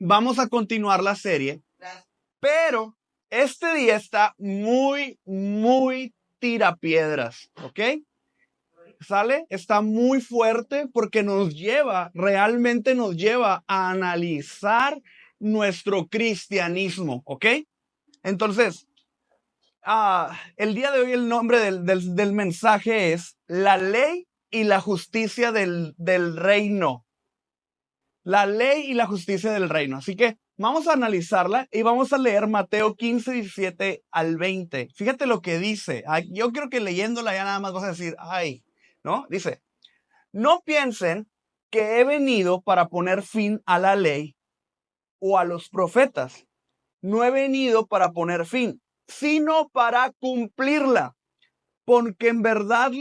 vamos a continuar la serie, pero este día está muy tirapiedras, ¿ok? ¿Sale? Está muy fuerte porque realmente nos lleva a analizar nuestro cristianismo, ¿ok? Entonces, el día de hoy el nombre del mensaje es la ley y la justicia del reino. La ley y la justicia del reino. Así que vamos a analizarla y vamos a leer Mateo 15, 17 al 20. Fíjate lo que dice. Yo creo que leyéndola ya nada más vas a decir, ay, ¿no? Dice, no piensen que he venido para poner fin a la ley o a los profetas. No he venido para poner fin, sino para cumplirla. Porque en verdad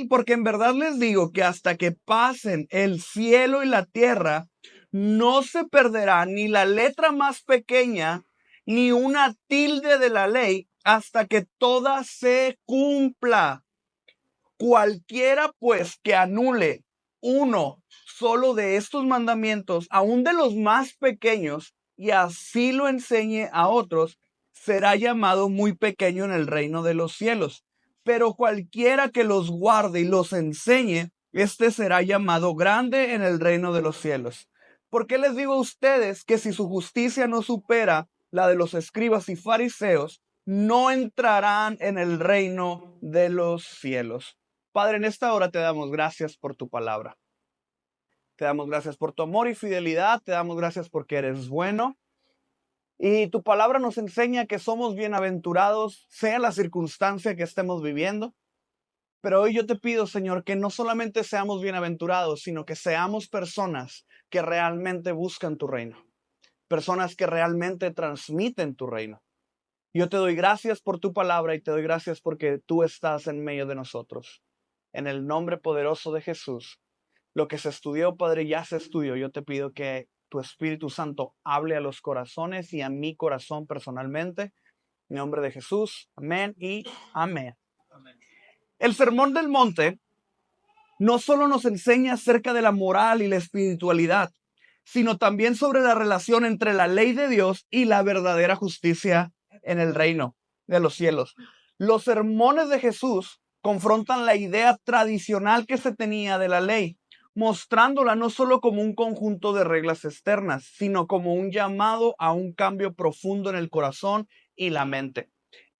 les digo que hasta que pasen el cielo y la tierra, no se perderá ni la letra más pequeña, ni una tilde de la ley, hasta que toda se cumpla. Cualquiera, pues, que anule uno solo de estos mandamientos, aun de los más pequeños, y así lo enseñe a otros, será llamado muy pequeño en el reino de los cielos. Pero cualquiera que los guarde y los enseñe, este será llamado grande en el reino de los cielos. ¿Por qué les digo a ustedes que si su justicia no supera la de los escribas y fariseos, no entrarán en el reino de los cielos? Padre, en esta hora te damos gracias por tu palabra. Te damos gracias por tu amor y fidelidad. Te damos gracias porque eres bueno. Y tu palabra nos enseña que somos bienaventurados, sea la circunstancia que estemos viviendo. Pero hoy yo te pido, Señor, que no solamente seamos bienaventurados, sino que seamos personas que realmente buscan tu reino. Personas que realmente transmiten tu reino. Yo te doy gracias por tu palabra y te doy gracias porque tú estás en medio de nosotros. En el nombre poderoso de Jesús. Lo que se estudió, Padre, ya se estudió. Yo te pido que tu Espíritu Santo hable a los corazones y a mi corazón personalmente. En nombre de Jesús. Amén y amén. El Sermón del Monte no solo nos enseña acerca de la moral y la espiritualidad, sino también sobre la relación entre la ley de Dios y la verdadera justicia en el reino de los cielos. Los sermones de Jesús confrontan la idea tradicional que se tenía de la ley, mostrándola no solo como un conjunto de reglas externas, sino como un llamado a un cambio profundo en el corazón y la mente.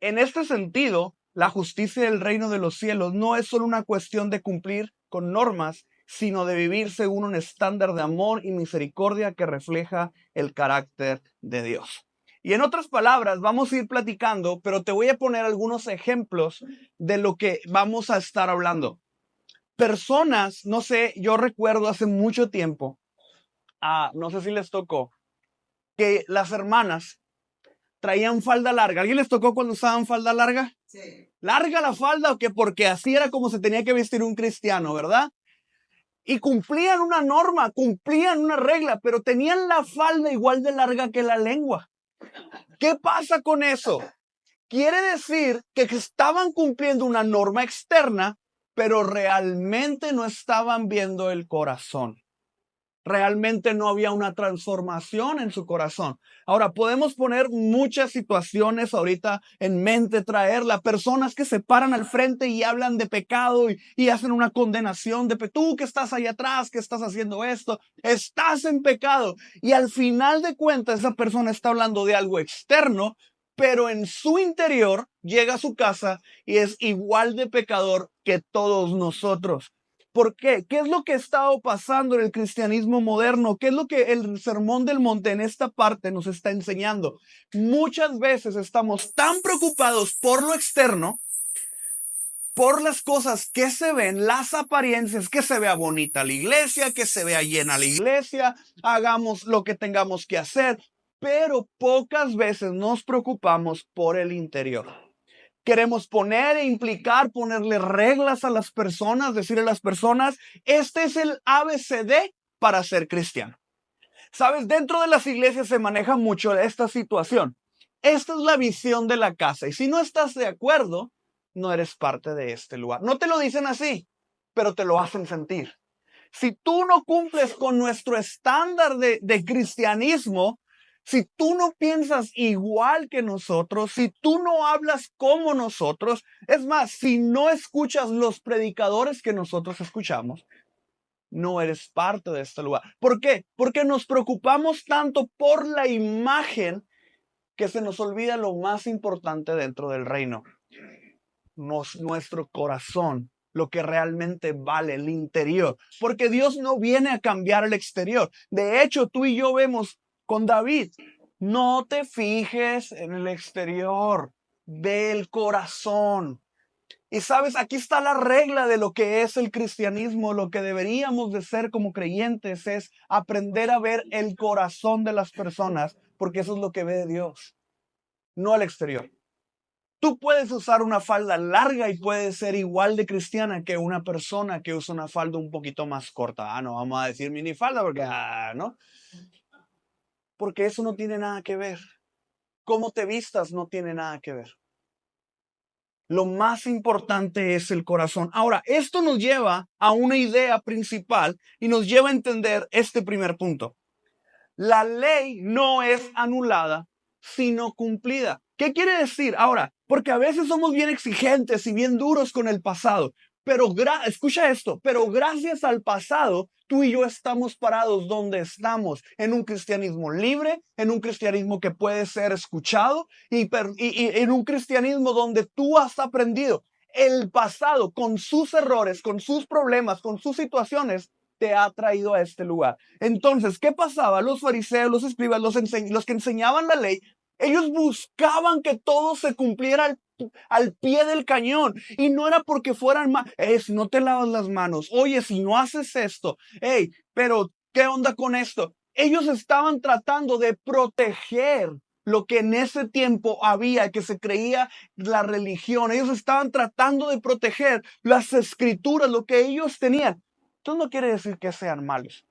En este sentido, la justicia del reino de los cielos no es solo una cuestión de cumplir con normas, sino de vivir según un estándar de amor y misericordia que refleja el carácter de Dios. Y en otras palabras, vamos a ir platicando, pero te voy a poner algunos ejemplos de lo que vamos a estar hablando. Personas, no sé, yo recuerdo hace mucho tiempo, no sé si les tocó, que las hermanas traían falda larga. ¿Alguien les tocó cuando usaban falda larga? Sí. Larga la falda, porque así era como se tenía que vestir un cristiano, ¿verdad? Y cumplían una norma, cumplían una regla, pero tenían la falda igual de larga que la lengua. ¿Qué pasa con eso? Quiere decir que estaban cumpliendo una norma externa, pero realmente no estaban viendo el corazón. Realmente no había una transformación en su corazón. Ahora, podemos poner muchas situaciones ahorita en mente, traerla. Personas que se paran al frente y hablan de pecado y hacen una condenación de tú que estás ahí atrás, que estás haciendo esto, estás en pecado. Y al final de cuentas, esa persona está hablando de algo externo, pero en su interior llega a su casa y es igual de pecador que todos nosotros. ¿Por qué? ¿Qué es lo que ha estado pasando en el cristianismo moderno? ¿Qué es lo que el Sermón del Monte en esta parte nos está enseñando? Muchas veces estamos tan preocupados por lo externo, por las cosas que se ven, las apariencias, que se vea bonita la iglesia, que se vea llena la iglesia, hagamos lo que tengamos que hacer, pero pocas veces nos preocupamos por el interior. Queremos poner e implicar, ponerle reglas a las personas, decirle a las personas, este es el ABCD para ser cristiano. Sabes, dentro de las iglesias se maneja mucho esta situación. Esta es la visión de la casa. Y si no estás de acuerdo, no eres parte de este lugar. No te lo dicen así, pero te lo hacen sentir. Si tú no cumples con nuestro estándar de cristianismo, Si tú no piensas igual que nosotros, si tú no hablas como nosotros, es más, si no escuchas los predicadores que nosotros escuchamos, no eres parte de este lugar. ¿Por qué? Porque nos preocupamos tanto por la imagen que se nos olvida lo más importante dentro del reino. Nuestro corazón, lo que realmente vale, el interior. Porque Dios no viene a cambiar el exterior. De hecho, tú y yo vemos con David, no te fijes en el exterior, del corazón. Y sabes, aquí está la regla de lo que es el cristianismo. Lo que deberíamos de ser como creyentes es aprender a ver el corazón de las personas, porque eso es lo que ve Dios, no el exterior. Tú puedes usar una falda larga y puedes ser igual de cristiana que una persona que usa una falda un poquito más corta. No vamos a decir minifalda porque, ¿no? Porque eso no tiene nada que ver. Cómo te vistas no tiene nada que ver. Lo más importante es el corazón. Ahora, esto nos lleva a una idea principal y nos lleva a entender este primer punto. La ley no es anulada, sino cumplida. ¿Qué quiere decir? Ahora, porque a veces somos bien exigentes y bien duros con el pasado, pero escucha esto, pero gracias al pasado, tú y yo estamos parados donde estamos, en un cristianismo libre, en un cristianismo que puede ser escuchado y en un cristianismo donde tú has aprendido. El pasado, con sus errores, con sus problemas, con sus situaciones, te ha traído a este lugar. Entonces, ¿qué pasaba? Los fariseos, los escribas, los que enseñaban la ley, ellos buscaban que todo se cumpliera al pie del cañón. Y no era porque fueran más. Si no te lavas las manos, oye, si no haces esto, pero ¿qué onda con esto? Ellos estaban tratando de proteger lo que en ese tiempo había, que se creía la religión. Ellos estaban tratando de proteger las escrituras, lo que ellos tenían. Esto no quiere decir que sean malos.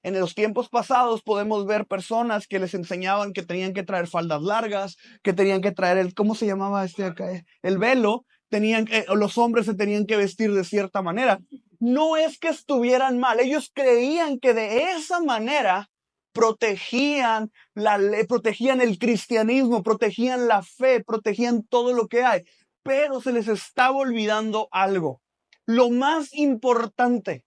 En los tiempos pasados podemos ver personas que les enseñaban que tenían que traer faldas largas, que tenían que traer ¿cómo se llamaba este acá? El velo. Los hombres se tenían que vestir de cierta manera. No es que estuvieran mal, ellos creían que de esa manera protegían la ley, protegían el cristianismo, protegían la fe, protegían todo lo que hay. Pero se les estaba olvidando algo. Lo más importante,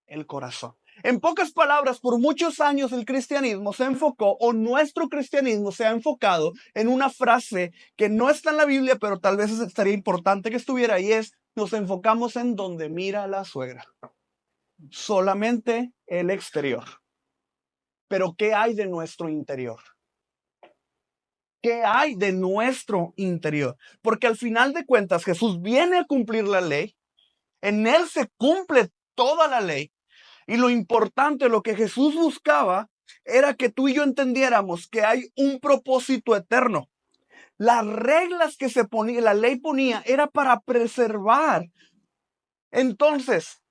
el corazón. En pocas palabras, por muchos años el cristianismo se enfocó, o nuestro cristianismo se ha enfocado en una frase que no está en la Biblia, pero tal vez estaría importante que estuviera, y es, nos enfocamos en donde mira la suegra. Solamente el exterior. Pero ¿qué hay de nuestro interior? ¿Qué hay de nuestro interior? Porque al final de cuentas Jesús viene a cumplir la ley. En Él se cumple toda la ley. Y lo importante, lo que Jesús buscaba, era que tú y yo entendiéramos que hay un propósito eterno. Las reglas que la ley ponía, era para preservar. Entonces,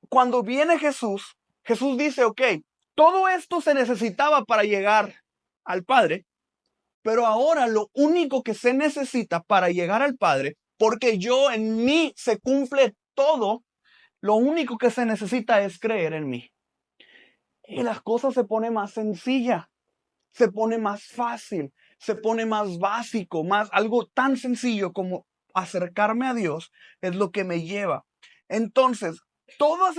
cuando viene Jesús, Jesús dice, ok, todo esto se necesitaba para llegar al Padre, pero ahora lo único que se necesita para llegar al Padre, porque en mí se cumple todo, lo único que se necesita es creer en mí. Y las cosas se pone más sencilla, se pone más fácil, se pone más básico, algo tan sencillo como acercarme a Dios es lo que me lleva. Entonces, toda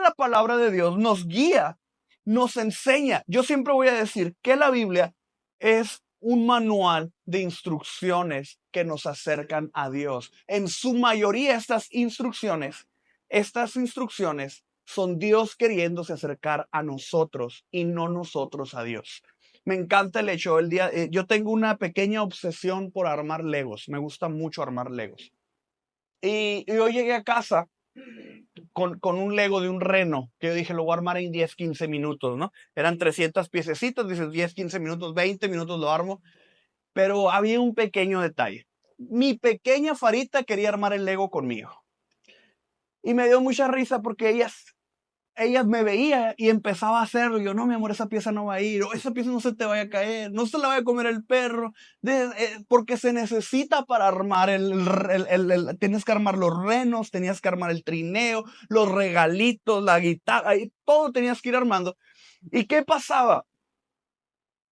la palabra de Dios nos guía, nos enseña. Yo siempre voy a decir que la Biblia es un manual de instrucciones que nos acercan a Dios. En su mayoría estas instrucciones son Dios queriéndose acercar a nosotros y no nosotros a Dios. Me encanta el hecho, yo tengo una pequeña obsesión por armar Legos. Me gusta mucho armar Legos. Y yo llegué a casa con un Lego de un reno, que yo dije, lo voy a armar en 10, 15 minutos, ¿no? Eran 300 piececitos, dices 10, 15 minutos, 20 minutos lo armo. Pero había un pequeño detalle. Mi pequeña Farita quería armar el Lego conmigo. Y me dio mucha risa porque ella me veía y empezaba a hacerlo. Y yo, no, mi amor, esa pieza no va a ir. O esa pieza no se te vaya a caer. No se la vaya a comer el perro. Porque se necesita para armar tienes que armar los renos, tenías que armar el trineo, los regalitos, la guitarra. Y todo tenías que ir armando. ¿Y qué pasaba?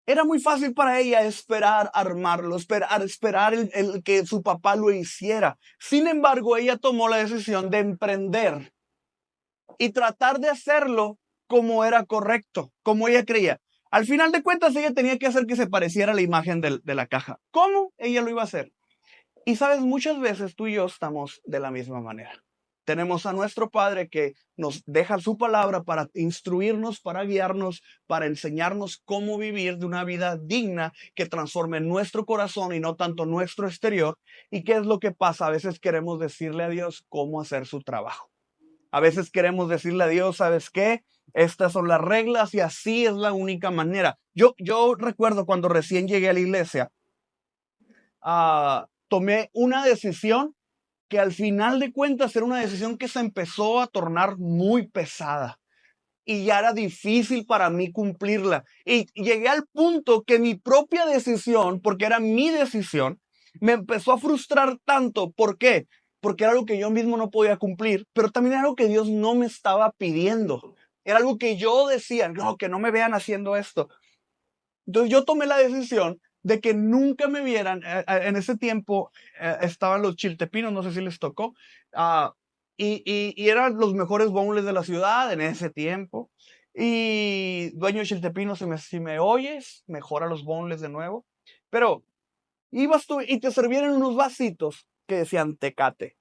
Era muy fácil para ella esperar armarlo, esperar el que su papá lo hiciera. Sin embargo, ella tomó la decisión de emprender y tratar de hacerlo como era correcto, como ella creía. Al final de cuentas, ella tenía que hacer que se pareciera a la imagen de la caja. ¿Cómo ella lo iba a hacer? Y sabes, muchas veces tú y yo estamos de la misma manera. Tenemos a nuestro Padre que nos deja su palabra para instruirnos, para guiarnos, para enseñarnos cómo vivir de una vida digna que transforme nuestro corazón y no tanto nuestro exterior. ¿Y qué es lo que pasa? A veces queremos decirle a Dios cómo hacer su trabajo. A veces queremos decirle a Dios, ¿sabes qué? Estas son las reglas y así es la única manera. Yo recuerdo cuando recién llegué a la iglesia, tomé una decisión que al final de cuentas era una decisión que se empezó a tornar muy pesada y ya era difícil para mí cumplirla. Y llegué al punto que mi propia decisión, porque era mi decisión, me empezó a frustrar tanto. ¿Por qué? Porque era algo que yo mismo no podía cumplir, pero también era algo que Dios no me estaba pidiendo. Era algo que yo decía, no, que no me vean haciendo esto. Entonces yo tomé la decisión de que nunca me vieran. En ese tiempo estaban los chiltepinos, no sé si les tocó, ah, y eran los mejores boneless de la ciudad en ese tiempo. Y dueño de chiltepinos, si me oyes, mejora los boneless de nuevo. Pero ibas tú y te servían unos vasitos que decían Tecate,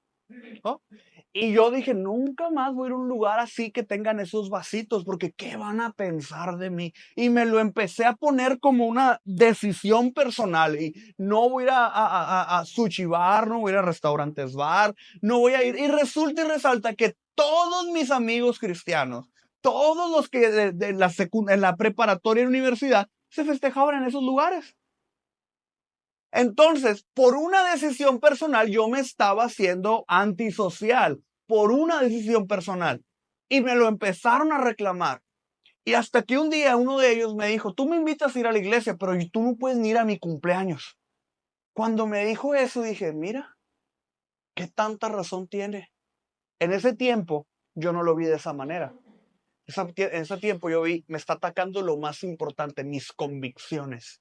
¿no? Y yo dije, nunca más voy a ir a un lugar así que tengan esos vasitos, porque ¿qué van a pensar de mí? Y me lo empecé a poner como una decisión personal. Y no voy a ir a sushi bar, no voy a ir a restaurantes bar, no voy a ir. Y resulta y resalta que todos mis amigos cristianos, todos los que de la en la preparatoria y universidad, se festejaban en esos lugares. Entonces, por una decisión personal, yo me estaba haciendo antisocial, por una decisión personal. Y me lo empezaron a reclamar. Y hasta que un día uno de ellos me dijo, tú me invitas a ir a la iglesia, pero tú no puedes ni ir a mi cumpleaños. Cuando me dijo eso, dije, mira, ¿qué tanta razón tiene? En ese tiempo, yo no lo vi de esa manera. En ese tiempo yo vi, me está atacando lo más importante, mis convicciones.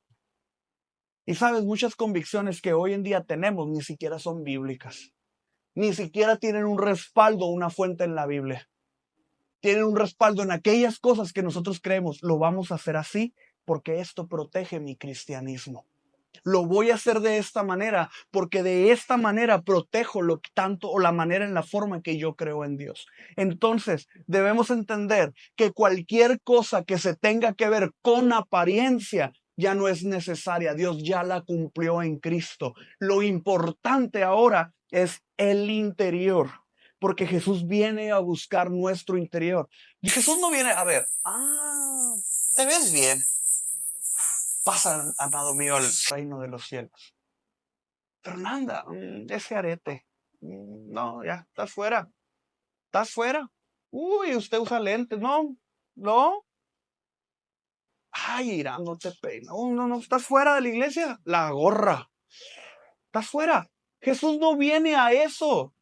Y sabes, muchas convicciones que hoy en día tenemos ni siquiera son bíblicas. Ni siquiera tienen un respaldo, una fuente en la Biblia. Tienen un respaldo en aquellas cosas que nosotros creemos. Lo vamos a hacer así porque esto protege mi cristianismo. Lo voy a hacer de esta manera porque de esta manera protejo lo tanto o la manera en la forma que yo creo en Dios. Entonces, debemos entender que cualquier cosa que se tenga que ver con apariencia ya no es necesaria. Dios ya la cumplió en Cristo. Lo importante ahora es el interior, porque Jesús viene a buscar nuestro interior. Y Jesús no viene a ver, te ves bien, pasa, amado mío, al reino de los cielos. Fernanda, ese arete, no, ya, estás fuera, estás fuera. Uy, usted usa lentes, no, no. Ay, Irán, no te peina. No, no, no, estás fuera de la iglesia. La gorra, estás fuera. Jesús no viene a eso.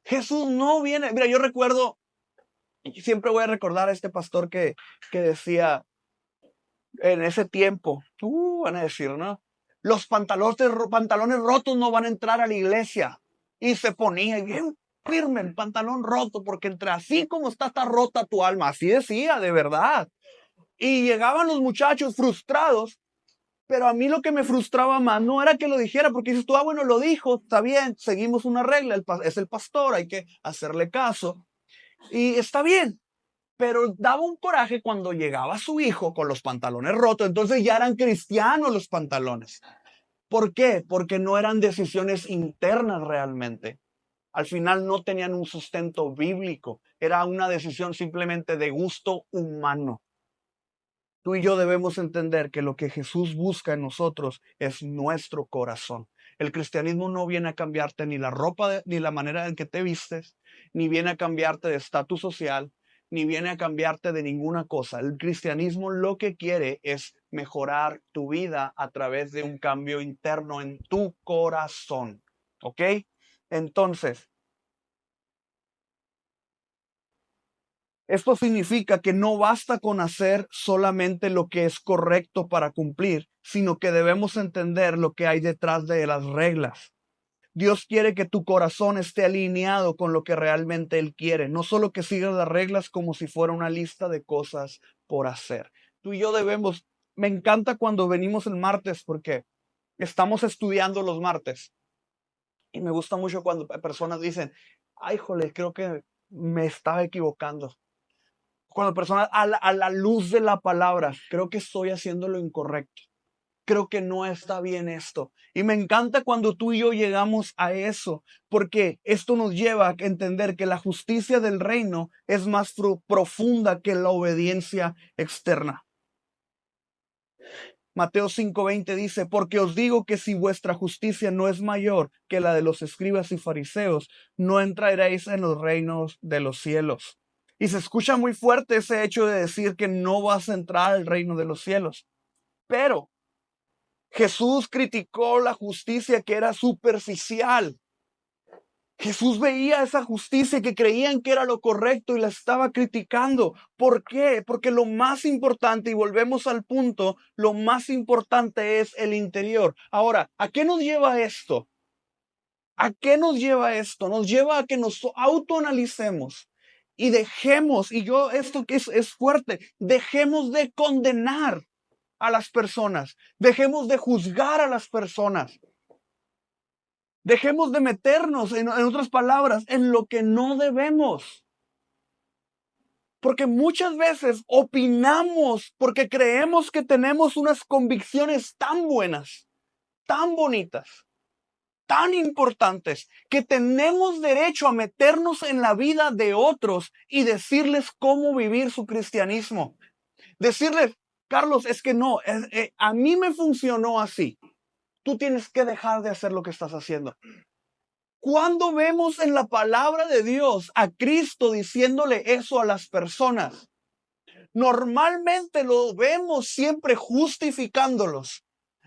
Jesús no viene. Mira, yo recuerdo, y siempre voy a recordar a este pastor que decía en ese tiempo, van a decir, ¿no? Los pantalones rotos no van a entrar a la iglesia. Y se ponía bien firme el pantalón roto, porque entre así como está rota tu alma. Así decía, de verdad. Y llegaban los muchachos frustrados, pero a mí lo que me frustraba más no era que lo dijera, porque dices tú, bueno, lo dijo, está bien, seguimos una regla, es el pastor, hay que hacerle caso. Y está bien, pero daba un coraje cuando llegaba su hijo con los pantalones rotos, entonces ya eran cristianos los pantalones. ¿Por qué? Porque no eran decisiones internas realmente. Al final no tenían un sustento bíblico, era una decisión simplemente de gusto humano. Tú y yo debemos entender que lo que Jesús busca en nosotros es nuestro corazón. El cristianismo no viene a cambiarte ni la ropa, ni la manera en que te vistes, ni viene a cambiarte de estatus social, ni viene a cambiarte de ninguna cosa. El cristianismo lo que quiere es mejorar tu vida a través de un cambio interno en tu corazón. ¿Ok? Entonces, Esto significa que no basta con hacer solamente lo que es correcto para cumplir, sino que debemos entender lo que hay detrás de las reglas. Dios quiere que tu corazón esté alineado con lo que realmente Él quiere, no solo que sigas las reglas como si fuera una lista de cosas por hacer. Tú y yo debemos, me encanta cuando venimos el martes porque estamos estudiando los martes y me gusta mucho cuando personas dicen, ay, jole, creo que me estaba equivocando. Cuando personas a la luz de la palabra, creo que estoy haciendo lo incorrecto. Creo que no está bien esto. Y me encanta cuando tú y yo llegamos a eso, porque esto nos lleva a entender que la justicia del reino es más profunda que la obediencia externa. Mateo 5:20 dice, porque os digo que si vuestra justicia no es mayor que la de los escribas y fariseos, no entraréis en los reinos de los cielos. Y se escucha muy fuerte ese hecho de decir que no vas a entrar al reino de los cielos. Pero Jesús criticó la justicia que era superficial. Jesús veía esa justicia que creían que era lo correcto y la estaba criticando. ¿Por qué? Porque lo más importante, y volvemos al punto, lo más importante es el interior. Ahora, ¿a qué nos lleva esto? ¿A qué nos lleva esto? Nos lleva a que nos autoanalicemos y dejemos, y yo esto que es fuerte, dejemos de condenar a las personas, dejemos de juzgar a las personas. Dejemos de meternos, en otras palabras, en lo que no debemos. Porque muchas veces opinamos porque creemos que tenemos unas convicciones tan buenas, tan bonitas, tan importantes, que tenemos derecho a meternos en la vida de otros y decirles cómo vivir su cristianismo. Decirles, Carlos, es que no, a mí me funcionó así. Tú tienes que dejar de hacer lo que estás haciendo. ¿Cuándo vemos en la palabra de Dios a Cristo diciéndole eso a las personas? Normalmente lo vemos siempre justificándolos,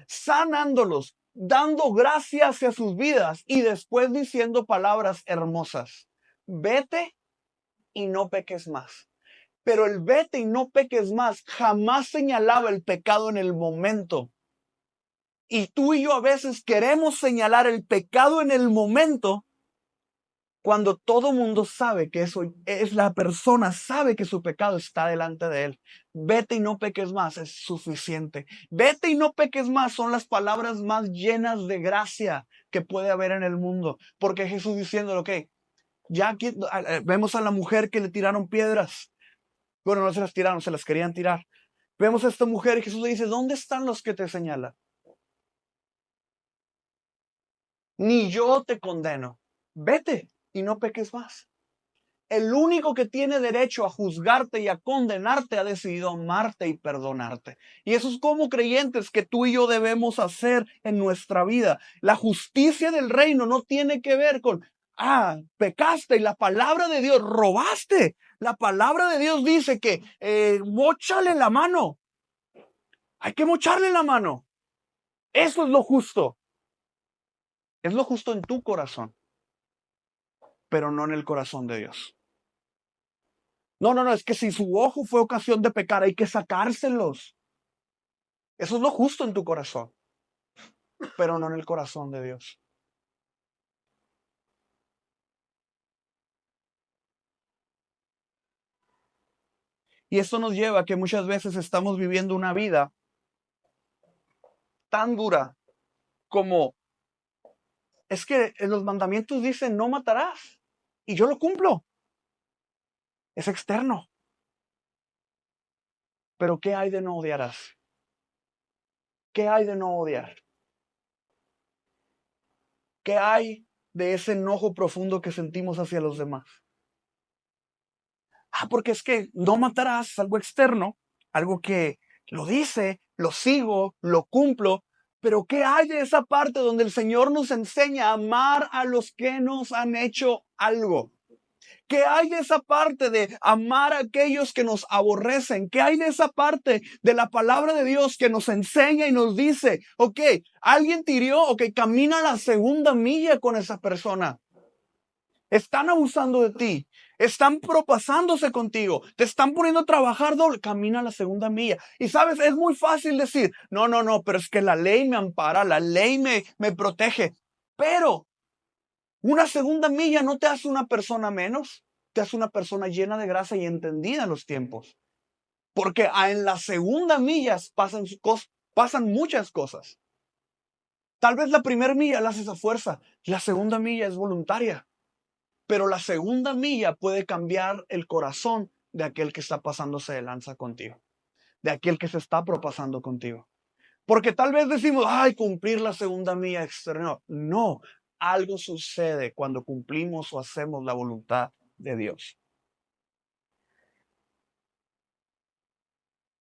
sanándolos, dando gracia hacia sus vidas y después diciendo palabras hermosas. Vete y no peques más. Pero el vete y no peques más jamás señalaba el pecado en el momento. Y tú y yo a veces queremos señalar el pecado en el momento cuando todo mundo sabe que eso es, la persona sabe que su pecado está delante de él. Vete y no peques más, es suficiente. Vete y no peques más son las palabras más llenas de gracia que puede haber en el mundo. Porque Jesús diciéndole, ok, ya aquí vemos a la mujer que le tiraron piedras. Bueno, no se las tiraron, se las querían tirar. Vemos a esta mujer y Jesús le dice, ¿dónde están los que te señalan? Ni yo te condeno. Vete y no peques más. El único que tiene derecho a juzgarte y a condenarte ha decidido amarte y perdonarte. Y eso es como creyentes que tú y yo debemos hacer en nuestra vida. La justicia del reino no tiene que ver con, pecaste y la palabra de Dios, robaste. La palabra de Dios dice que móchale la mano. Hay que mocharle la mano. Eso es lo justo. Es lo justo en tu corazón, pero no en el corazón de Dios. No, es que si su ojo fue ocasión de pecar, hay que sacárselos. Eso es lo justo en tu corazón, pero no en el corazón de Dios. Y esto nos lleva a que muchas veces estamos viviendo una vida tan dura como, es que en los mandamientos dicen no matarás, y yo lo cumplo. Es externo. Pero ¿qué hay de no odiarás? ¿Qué hay de no odiar? ¿Qué hay de ese enojo profundo que sentimos hacia los demás? Porque es que no matarás es algo externo, algo que lo dice, lo sigo, lo cumplo, pero ¿qué hay de esa parte donde el Señor nos enseña a amar a los que nos han hecho algo? ¿Qué hay de esa parte de amar a aquellos que nos aborrecen? ¿Qué hay de esa parte de la palabra de Dios que nos enseña y nos dice, ok, alguien te hirió, ok, camina la segunda milla con esa persona? Están abusando de ti. Están propasándose contigo, te están poniendo a trabajar doble, camina la segunda milla. Y sabes, es muy fácil decir, no, pero es que la ley me ampara, la ley me protege. Pero una segunda milla no te hace una persona menos, te hace una persona llena de gracia y entendida en los tiempos. Porque en las segunda millas pasan muchas cosas. Tal vez la primera milla la haces a fuerza, la segunda milla es voluntaria. Pero la segunda milla puede cambiar el corazón de aquel que está pasándose de lanza contigo, de aquel que se está propasando contigo. Porque tal vez decimos, ay, cumplir la segunda milla externa. No, algo sucede cuando cumplimos o hacemos la voluntad de Dios.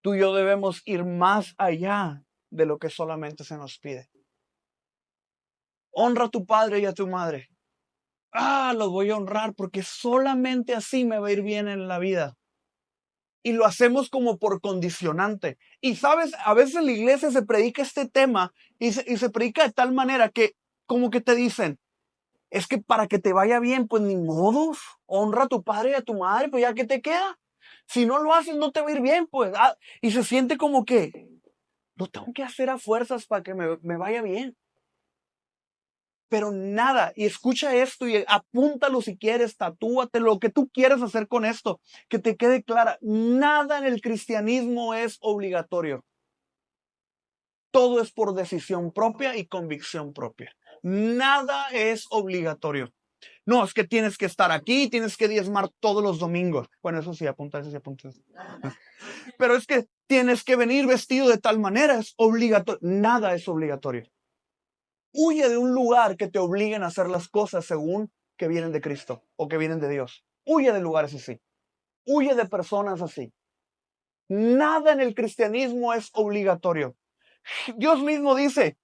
Tú y yo debemos ir más allá de lo que solamente se nos pide. Honra a tu padre y a tu madre. Los voy a honrar porque solamente así me va a ir bien en la vida. Y lo hacemos como por condicionante. Y sabes, a veces en la iglesia se predica este tema y se predica de tal manera que como que te dicen, es que para que te vaya bien, pues ni modos, honra a tu padre y a tu madre, pues ya que te queda. Si no lo haces, no te va a ir bien, pues. Y se siente como que lo tengo que hacer a fuerzas para que me vaya bien. Pero nada, y escucha esto y apúntalo si quieres, tatúate lo que tú quieras hacer con esto, que te quede clara, nada en el cristianismo es obligatorio. Todo es por decisión propia y convicción propia. Nada es obligatorio. No, es que tienes que estar aquí, tienes que diezmar todos los domingos. Bueno, eso sí, apunta eso, sí, apunta eso. Pero es que tienes que venir vestido de tal manera, es obligatorio. Nada es obligatorio. Huye de un lugar que te obliguen a hacer las cosas según que vienen de Cristo o que vienen de Dios. Huye de lugares así. Huye de personas así. Nada en el cristianismo es obligatorio. Dios mismo dice,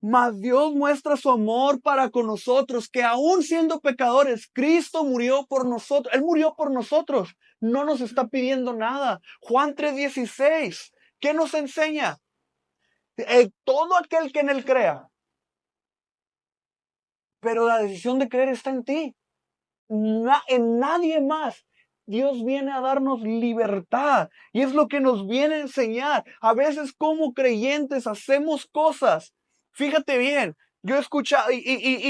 mas Dios muestra su amor para con nosotros, que aún siendo pecadores, Cristo murió por nosotros. Él murió por nosotros. No nos está pidiendo nada. Juan 3:16. ¿Qué nos enseña? Todo aquel que en él crea. Pero la decisión de creer está en ti. En nadie más. Dios viene a darnos libertad y es lo que nos viene a enseñar. A veces como creyentes hacemos cosas. Fíjate bien, yo he escuchado y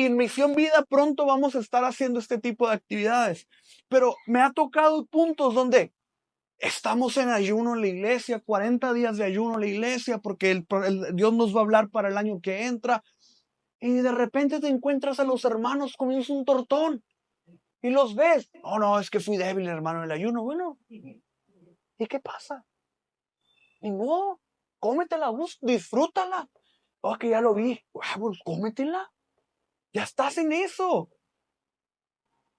en Misión Vida pronto vamos a estar haciendo este tipo de actividades, pero me ha tocado puntos donde estamos en ayuno en la iglesia, 40 días de ayuno en la iglesia porque Dios nos va a hablar para el año que entra y de repente te encuentras a los hermanos comiendo un tortón. Y los ves. No, es que fui débil, hermano, en el ayuno. Bueno, ¿y qué pasa? Ni modo, cómetela, disfrútala. Que ya lo vi. Pues cómetela. Ya estás en eso.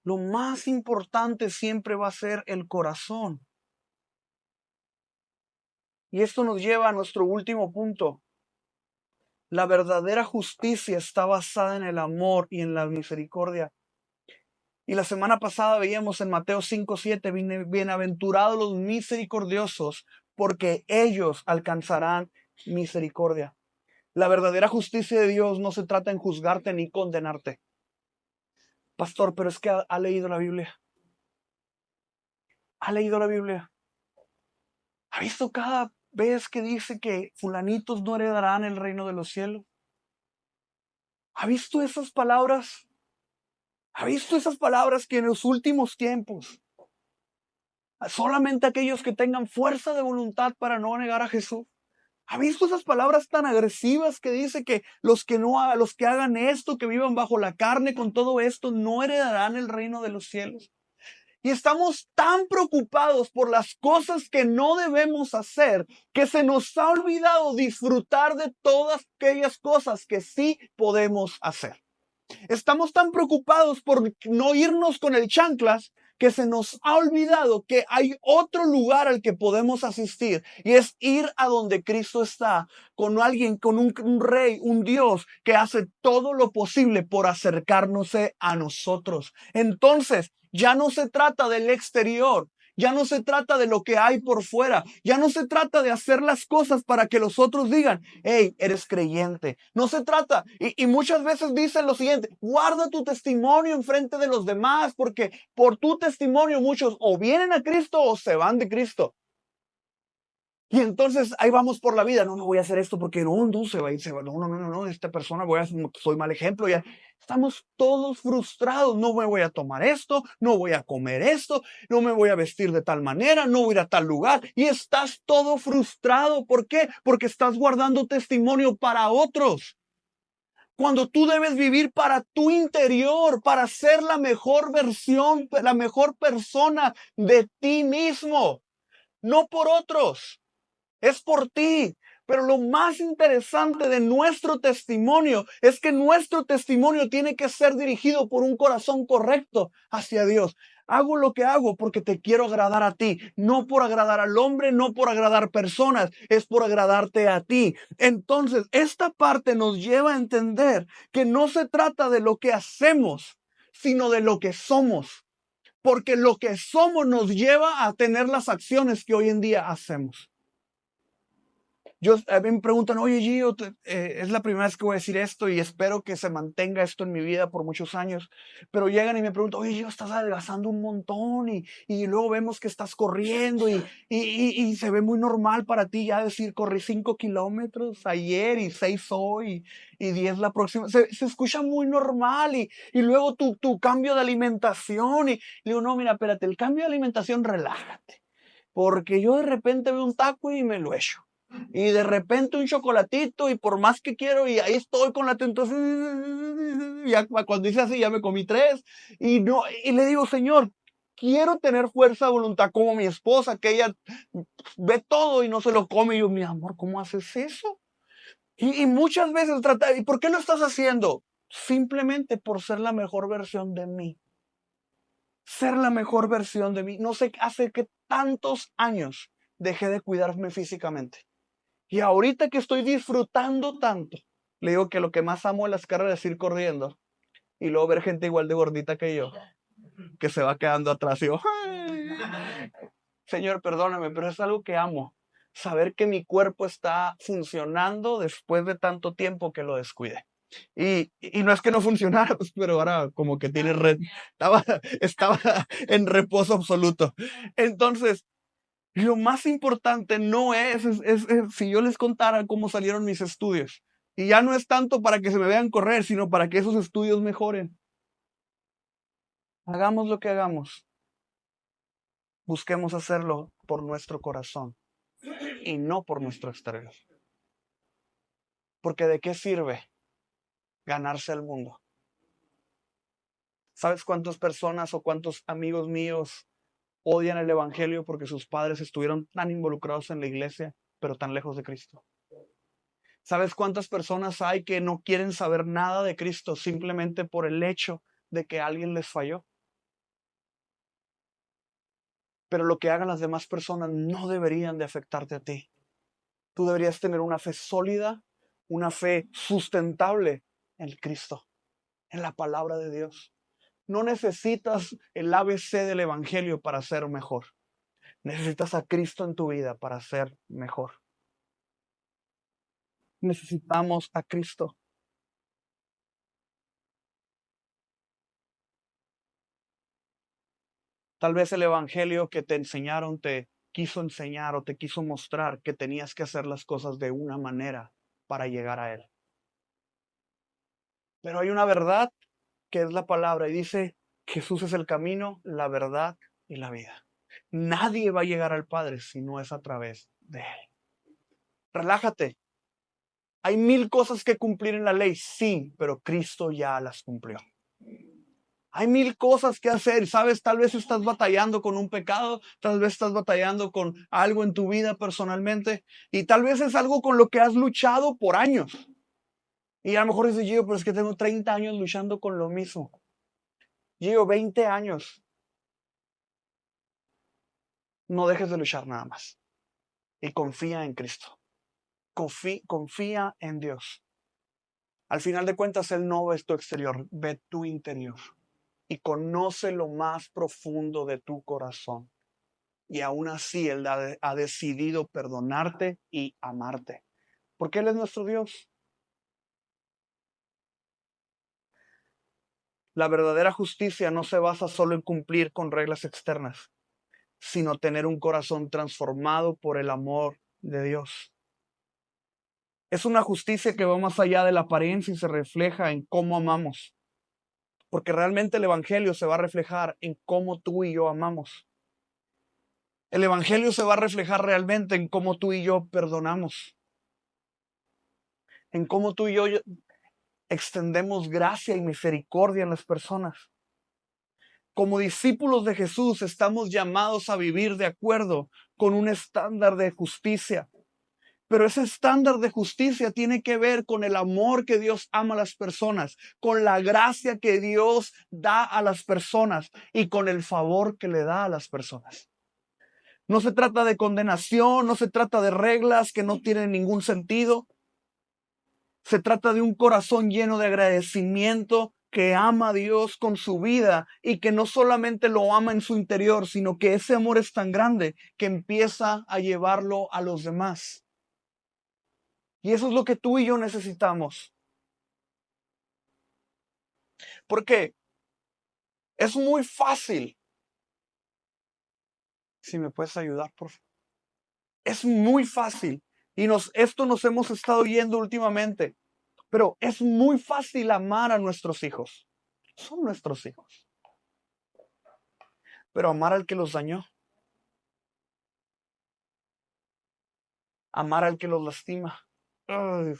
Lo más importante siempre va a ser el corazón. Y esto nos lleva a nuestro último punto. La verdadera justicia está basada en el amor y en la misericordia. Y la semana pasada veíamos en Mateo 5:7, bienaventurados los misericordiosos, porque ellos alcanzarán misericordia. La verdadera justicia de Dios no se trata en juzgarte ni condenarte. Pastor, pero es que ha leído la Biblia. ¿Ha leído la Biblia? ¿Ha visto cada vez que dice que fulanitos no heredarán el reino de los cielos? ¿Ha visto esas palabras? ¿Ha visto esas palabras que en los últimos tiempos solamente aquellos que tengan fuerza de voluntad para no negar a Jesús? ¿Ha visto esas palabras tan agresivas que dice que los que hagan esto, que vivan bajo la carne con todo esto, no heredarán el reino de los cielos? Y estamos tan preocupados por las cosas que no debemos hacer, que se nos ha olvidado disfrutar de todas aquellas cosas que sí podemos hacer. Estamos tan preocupados por no irnos con el chanclas que se nos ha olvidado que hay otro lugar al que podemos asistir y es ir a donde Cristo está, con alguien, con un rey, un Dios que hace todo lo posible por acercarnos a nosotros. Entonces, ya no se trata del exterior. Ya no se trata de lo que hay por fuera. Ya no se trata de hacer las cosas para que los otros digan, hey, eres creyente. No se trata. Y muchas veces dicen lo siguiente, guarda tu testimonio en frente de los demás, porque por tu testimonio muchos o vienen a Cristo o se van de Cristo. Y entonces ahí vamos por la vida. No voy a hacer esto porque no se va a ir. No, esta persona soy mal ejemplo. Ya estamos todos frustrados. No me voy a tomar esto, no voy a comer esto, no me voy a vestir de tal manera, no voy a ir a tal lugar. Y estás todo frustrado. ¿Por qué? Porque estás guardando testimonio para otros. Cuando tú debes vivir para tu interior, para ser la mejor versión, la mejor persona de ti mismo, no por otros. Es por ti. Pero lo más interesante de nuestro testimonio es que nuestro testimonio tiene que ser dirigido por un corazón correcto hacia Dios. Hago lo que hago porque te quiero agradar a ti, no por agradar al hombre, no por agradar personas, es por agradarte a ti. Entonces, esta parte nos lleva a entender que no se trata de lo que hacemos, sino de lo que somos. Porque lo que somos nos lleva a tener las acciones que hoy en día hacemos. A mí me preguntan, oye Gio, es la primera vez que voy a decir esto y espero que se mantenga esto en mi vida por muchos años, pero llegan y me preguntan, oye Gio, estás adelgazando un montón y luego vemos que estás corriendo y se ve muy normal para ti ya decir, corrí 5 kilómetros ayer y 6 hoy y 10 la próxima. Se escucha muy normal y luego tu cambio de alimentación y digo, no, mira, espérate, el cambio de alimentación, relájate, porque yo de repente veo un taco y me lo echo. Y de repente un chocolatito y por más que quiero y ahí estoy con la tentación, ya cuando dice así ya me comí 3 y le digo, Señor, quiero tener fuerza de voluntad como mi esposa, que ella ve todo y no se lo come. Y yo, mi amor, ¿cómo haces eso? Y muchas veces trata, ¿y por qué lo estás haciendo? Simplemente por ser la mejor versión de mí. Ser la mejor versión de mí. No sé, hace que tantos años dejé de cuidarme físicamente. Y ahorita que estoy disfrutando tanto, le digo que lo que más amo de las carreras es ir corriendo y luego ver gente igual de gordita que yo, que se va quedando atrás. Y yo, ¡ay! Señor, perdóname, pero es algo que amo. Saber que mi cuerpo está funcionando después de tanto tiempo que lo descuide. Y no es que no funcionara, pues, pero ahora como que tiene estaba en reposo absoluto. Entonces, lo más importante no es si yo les contara cómo salieron mis estudios. Y ya no es tanto para que se me vean correr, sino para que esos estudios mejoren. Hagamos lo que hagamos. Busquemos hacerlo por nuestro corazón y no por nuestro exterior. Porque ¿de qué sirve ganarse el mundo? ¿Sabes cuántas personas o cuántos amigos míos odian el evangelio porque sus padres estuvieron tan involucrados en la iglesia, pero tan lejos de Cristo? ¿Sabes cuántas personas hay que no quieren saber nada de Cristo simplemente por el hecho de que alguien les falló? Pero lo que hagan las demás personas no deberían de afectarte a ti. Tú deberías tener una fe sólida, una fe sustentable en Cristo, en la palabra de Dios. No necesitas el ABC del evangelio para ser mejor. Necesitas a Cristo en tu vida para ser mejor. Necesitamos a Cristo. Tal vez el evangelio que te enseñaron te quiso enseñar o te quiso mostrar que tenías que hacer las cosas de una manera para llegar a Él. Pero hay una verdad que es la palabra y dice, Jesús es el camino, la verdad y la vida. Nadie va a llegar al Padre si no es a través de Él. Relájate. Hay 1000 cosas que cumplir en la ley, sí, pero Cristo ya las cumplió. Hay 1000 cosas que hacer, ¿sabes? Tal vez estás batallando con un pecado, tal vez estás batallando con algo en tu vida personalmente y tal vez es algo con lo que has luchado por años. Y a lo mejor dices, Gio, pero es que tengo 30 años luchando con lo mismo. Gio, 20 años. No dejes de luchar nada más. Y confía en Cristo. Confía en Dios. Al final de cuentas, Él no ve tu exterior, ve tu interior. Y conoce lo más profundo de tu corazón. y aún así Él ha decidido perdonarte y amarte. Porque Él es nuestro Dios. La verdadera justicia no se basa solo en cumplir con reglas externas, sino tener un corazón transformado por el amor de Dios. Es una justicia que va más allá de la apariencia y se refleja en cómo amamos. Porque realmente el Evangelio se va a reflejar en cómo tú y yo amamos. El Evangelio se va a reflejar realmente en cómo tú y yo perdonamos. En cómo tú y yo extendemos gracia y misericordia en las personas. Como discípulos de Jesús estamos llamados a vivir de acuerdo con un estándar de justicia. Pero ese estándar de justicia tiene que ver con el amor que Dios ama a las personas, con la gracia que Dios da a las personas y con el favor que le da a las personas. No se trata de condenación, no se trata de reglas que no tienen ningún sentido. Se trata de un corazón lleno de agradecimiento que ama a Dios con su vida y que no solamente lo ama en su interior, sino que ese amor es tan grande que empieza a llevarlo a los demás. Y eso es lo que tú y yo necesitamos. Porque es muy fácil. Si me puedes ayudar, por favor. Es muy fácil. Y esto nos hemos estado yendo últimamente. Pero es muy fácil amar a nuestros hijos. Son nuestros hijos. Pero amar al que los dañó. Amar al que los lastima. Ay,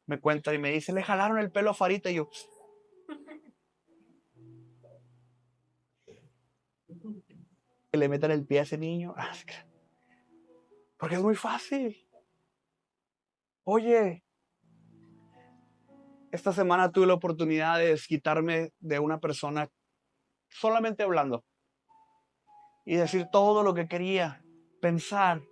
me cuenta y me dice, le jalaron el pelo a Farita y yo. Que le metan el pie a ese niño. Porque es muy fácil. Oye, esta semana tuve la oportunidad de desquitarme de una persona solamente hablando y decir todo lo que quería pensar.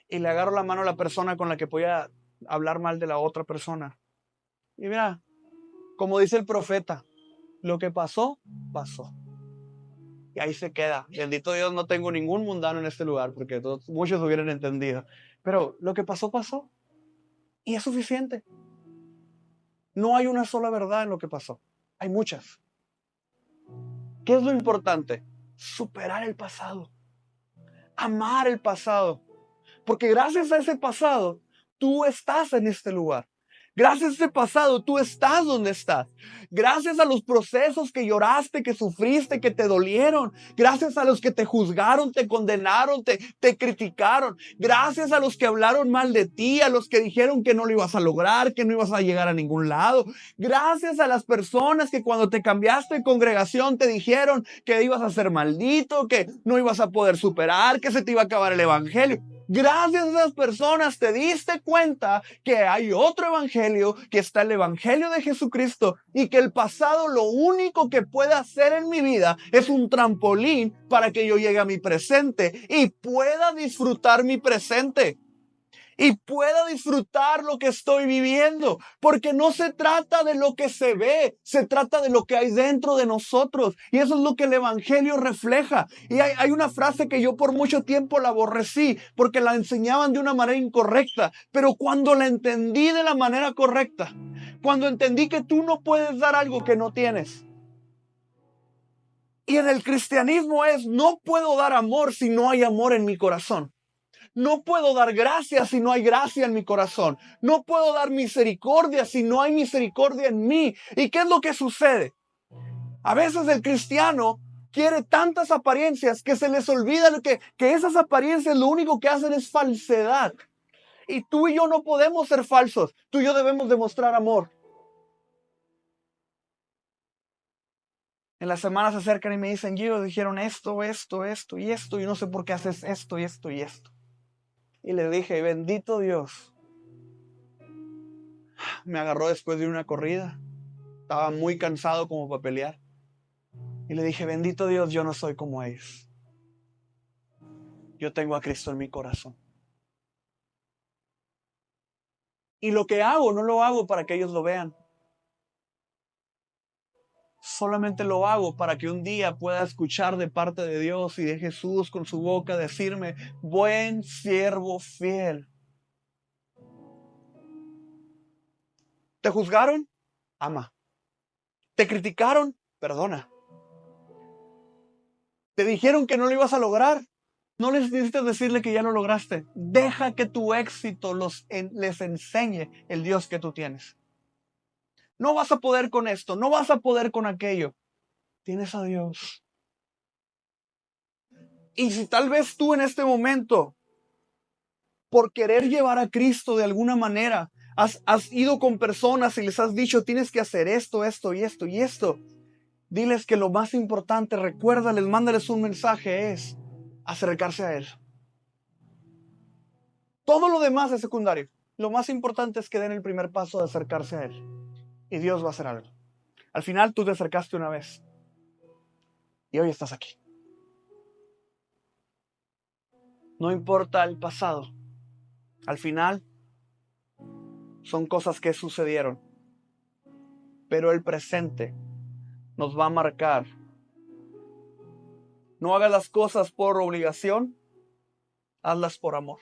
Y le agarro la mano a la persona con la que podía hablar mal de la otra persona. Y mira, como dice el profeta, lo que pasó, pasó. Y ahí se queda. Bendito Dios, no tengo ningún mundano en este lugar, porque muchos hubieran entendido. Pero lo que pasó, pasó. Y es suficiente. No hay una sola verdad en lo que pasó. Hay muchas. ¿Qué es lo importante? Superar el pasado. Amar el pasado. Porque gracias a ese pasado, tú estás en este lugar. Gracias a ese pasado, tú estás donde estás. Gracias a los procesos que lloraste, que sufriste, que te dolieron. Gracias a los que te juzgaron, te condenaron, te criticaron. Gracias a los que hablaron mal de ti, a los que dijeron que no lo ibas a lograr, que no ibas a llegar a ningún lado. Gracias a las personas que cuando te cambiaste de congregación te dijeron que ibas a ser maldito, que no ibas a poder superar, que se te iba a acabar el evangelio. Gracias a esas personas te diste cuenta que hay otro evangelio, que está el evangelio de Jesucristo y que el pasado lo único que puede hacer en mi vida es un trampolín para que yo llegue a mi presente y pueda disfrutar mi presente. Y pueda disfrutar lo que estoy viviendo, porque no se trata de lo que se ve, se trata de lo que hay dentro de nosotros, y eso es lo que el evangelio refleja. Y hay una frase que yo por mucho tiempo la aborrecí, porque la enseñaban de una manera incorrecta, pero cuando la entendí de la manera correcta, cuando entendí que tú no puedes dar algo que no tienes, y en el cristianismo no puedo dar amor si no hay amor en mi corazón. No puedo dar gracia si no hay gracia en mi corazón. No puedo dar misericordia si no hay misericordia en mí. ¿Y qué es lo que sucede? A veces el cristiano quiere tantas apariencias que se les olvida que esas apariencias lo único que hacen es falsedad. Y tú y yo no podemos ser falsos. Tú y yo debemos demostrar amor. En las semanas se acercan y me dicen, Gio, dijeron esto, esto, esto y esto, y no sé por qué haces esto y esto y esto. Y le dije, bendito Dios. Me agarró después de una corrida. Estaba muy cansado como para pelear. Y le dije, bendito Dios, yo no soy como ellos. Yo tengo a Cristo en mi corazón. Y lo que hago, no lo hago para que ellos lo vean. Solamente lo hago para que un día pueda escuchar de parte de Dios y de Jesús con su boca decirme, buen siervo fiel. ¿Te juzgaron? Ama. ¿Te criticaron? Perdona. ¿Te dijeron que no lo ibas a lograr? No les necesitas decirle que ya lo lograste. Deja que tu éxito les enseñe el Dios que tú tienes. No vas a poder con esto, no vas a poder con aquello. Tienes a Dios. Y si tal vez tú en este momento, por querer llevar a Cristo de alguna manera, has ido con personas y les has dicho, tienes que hacer esto, esto y esto y esto. Diles que lo más importante, recuérdales, mándales un mensaje, es acercarse a Él. Todo lo demás es secundario. Lo más importante es que den el primer paso de acercarse a Él. Y Dios va a hacer algo. Al final tú te acercaste una vez. Y hoy estás aquí. No importa el pasado. Al final son cosas que sucedieron. Pero el presente nos va a marcar. No hagas las cosas por obligación. Hazlas por amor.